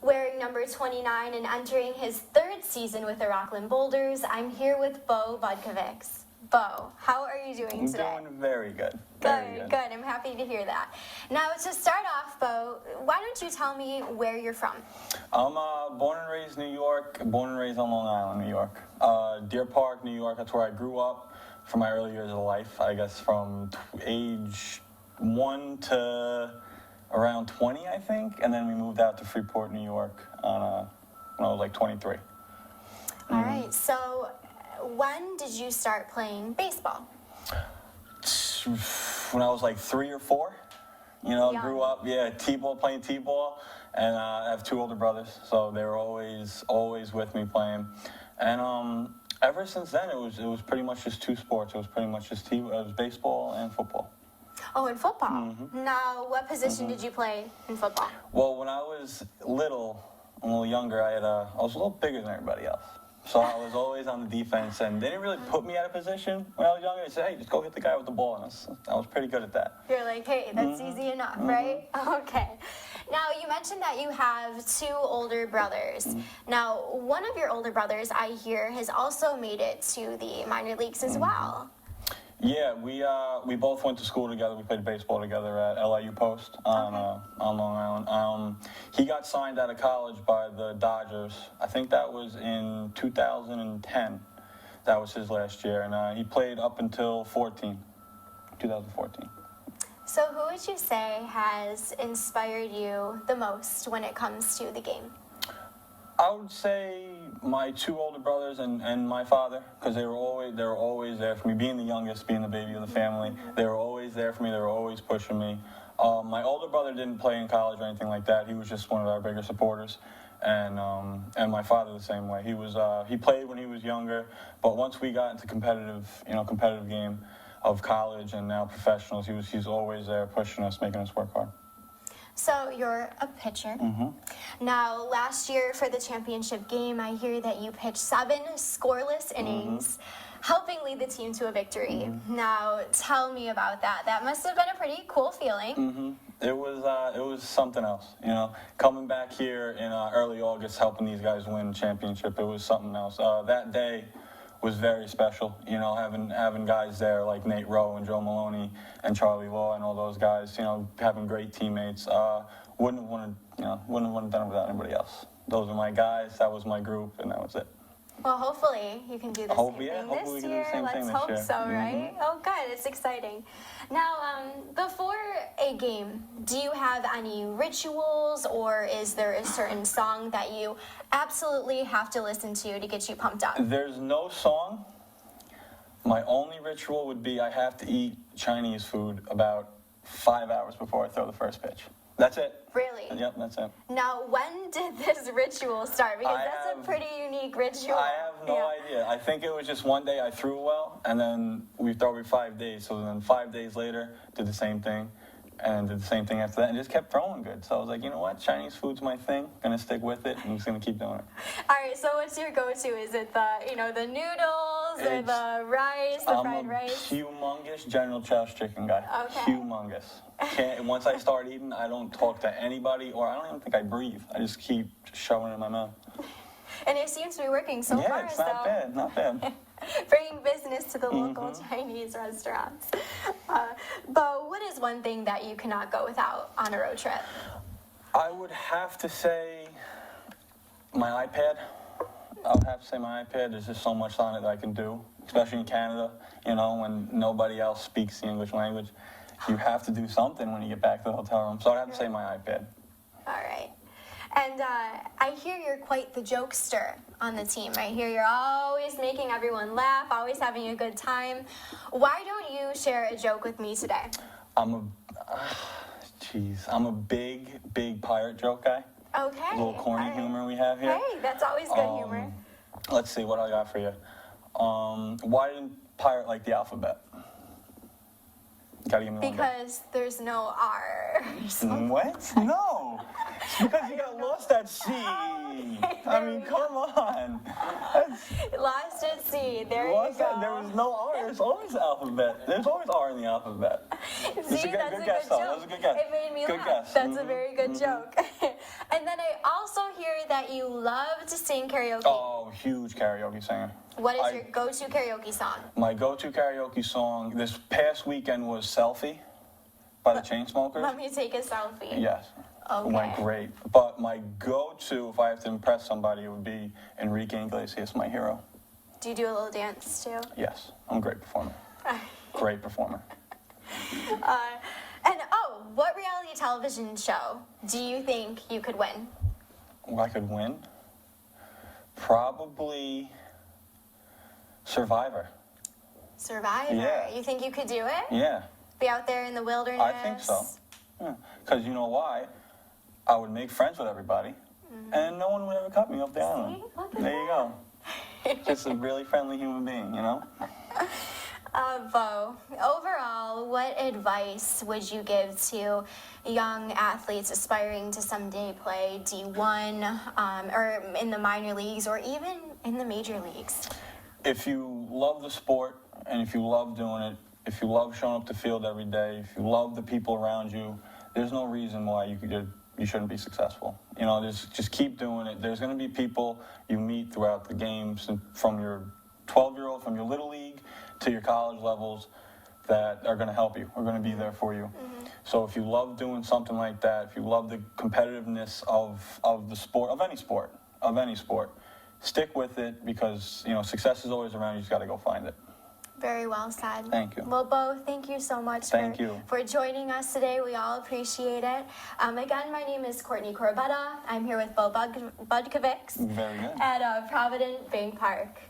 wearing number 29 and entering his third season with the Rockland Boulders. I'm here with Bo Budkevics. Bo, how are you doing today? I'm doing very good. Good. I'm happy to hear that. Now, to start off, Bo, why don't you tell me where you're from? I'm born and raised New York, born and raised on Long Island, New York. Deer Park, New York, that's where I grew up for my early years of life, I guess from age 1 to around 20, I think, and then we moved out to Freeport, New York when I was like 23. All right, so when did you start playing baseball? When I was like 3 or 4, Young. Grew up, T-ball, playing T-ball, and I have 2 older brothers, so they were always with me playing, and ever since then, it was pretty much just 2 sports. It was pretty much just it was baseball and football. Oh, in football. Mm-hmm. Now, what position did you play in football? Well, when I was a little younger, I was a little bigger than everybody else. So I was always on the defense, and they didn't really put me at a position when I was younger. They said, hey, just go hit the guy with the ball, and I was pretty good at that. You're like, hey, that's easy enough, right? Okay. Now, you mentioned that you have 2 older brothers. Now, one of your older brothers, I hear, has also made it to the minor leagues as well. Yeah, we both went to school together. We played baseball together at LIU Post on Long Island. He got signed out of college by the Dodgers. I think that was in 2010. That was his last year, and he played up until 2014. So who would you say has inspired you the most when it comes to the game? I would say my 2 older brothers and my father, because they were always there for me. Being the youngest, being the baby of the family, they were always there for me. They were always pushing me. My older brother didn't play in college or anything like that. He was just one of our bigger supporters, and my father the same way. He played when he was younger, but once we got into competitive game of college and now professionals, he's always there pushing us, making us work hard. So you're a pitcher. Now, last year for the championship game, I hear that you pitched 7 scoreless innings, helping lead the team to a victory. Now, tell me about that. That must have been a pretty cool feeling. It was something else, Coming back here in early August, helping these guys win championship, it was something else. That day was very special, having guys there like Nate Rowe and Joe Maloney and Charlie Law and all those guys, having great teammates. Wouldn't have wanted to done it without anybody else. Those are my guys, that was my group, and that was it. Well, hopefully you can do the same thing this year. Let's hope so, right? Oh, good. It's exciting. Now, before a game, do you have any rituals, or is there a certain song that you absolutely have to listen to get you pumped up? There's no song. My only ritual would be I have to eat Chinese food about 5 hours before I throw the first pitch. That's it. Really? Yep, that's it. Now, when did this ritual start? Because that's a pretty unique ritual. I have no idea. I think it was just one day I threw well, and then we threw every 5 days. So then 5 days later, did the same thing, and did the same thing after that, and just kept throwing good. So I was like, you know what? Chinese food's my thing. Gonna stick with it. I'm just gonna keep doing it. All right. So what's your go-to? Is it the noodles or the rice, the fried rice? I'm a humongous General Tso's chicken guy. Okay. Humongous. Once I start eating, I don't talk to anybody, or I don't even think I breathe. I just keep shoving it in my mouth. And it seems to be working so far. Yeah, it's not bad. Bringing business to the local Chinese restaurants. But what is one thing that you cannot go without on a road trip? I would have to say my iPad. I would have to say my iPad. There's just so much on it that I can do, especially in Canada, when nobody else speaks the English language. You have to do something when you get back to the hotel room. So I'd have to say my iPad. All right. And I hear you're quite the jokester on the team. I hear you're always making everyone laugh, always having a good time. Why don't you share a joke with me today? I'm a big pirate joke guy. Okay. A little corny humor we have here. Hey, that's always good humor. Let's see what I got for you. Why didn't pirate like the alphabet? Gotta give me one. Because there's no R. What? No. Because you got lost at sea. Okay, I mean, come on. Lost at sea. There you go. There was no R. There's always alphabet. There's always R in the alphabet. See, that's a good guess, though. joke. That was a good guess. It made me good laugh. Guess. That's a very good joke. And then I also hear that you love to sing karaoke. Oh, huge karaoke singer. What is your go-to karaoke song? My go-to karaoke song this past weekend was Selfie by the Chainsmokers. Let me take a selfie. Yes. Okay. It went great. But my go-to, if I have to impress somebody, it would be Enrique Iglesias, my hero. Do you do a little dance too? Yes, I'm a great performer. Great performer. What reality television show do you think you could win? Well, I could win? Probably Survivor. Survivor? Yeah. You think you could do it? Yeah. Be out there in the wilderness? I think so. Yeah. Because you know why? I would make friends with everybody, and no one would ever cut me off the island. See? Look at There you go. Just a really friendly human being, you know? Bo, overall, what advice would you give to young athletes aspiring to someday play D1 or in the minor leagues or even in the major leagues? If you love the sport and if you love doing it, if you love showing up to the field every day, if you love the people around you, there's no reason why you shouldn't be successful. You know, just keep doing it. There's going to be people you meet throughout the games, and from your 12-year-old, from your little league to your college levels, that are going to help you, are going to be there for you. So if you love doing something like that, if you love the competitiveness of the sport, of any sport, stick with it, because, you know, success is always around. You just got to go find it. Very well said. Thank you. Well, Bo, thank you so much for joining us today. We all appreciate it. Again, my name is Courtney Corbetta. I'm here with Bo Budkevics Very good. at Provident Bank Park.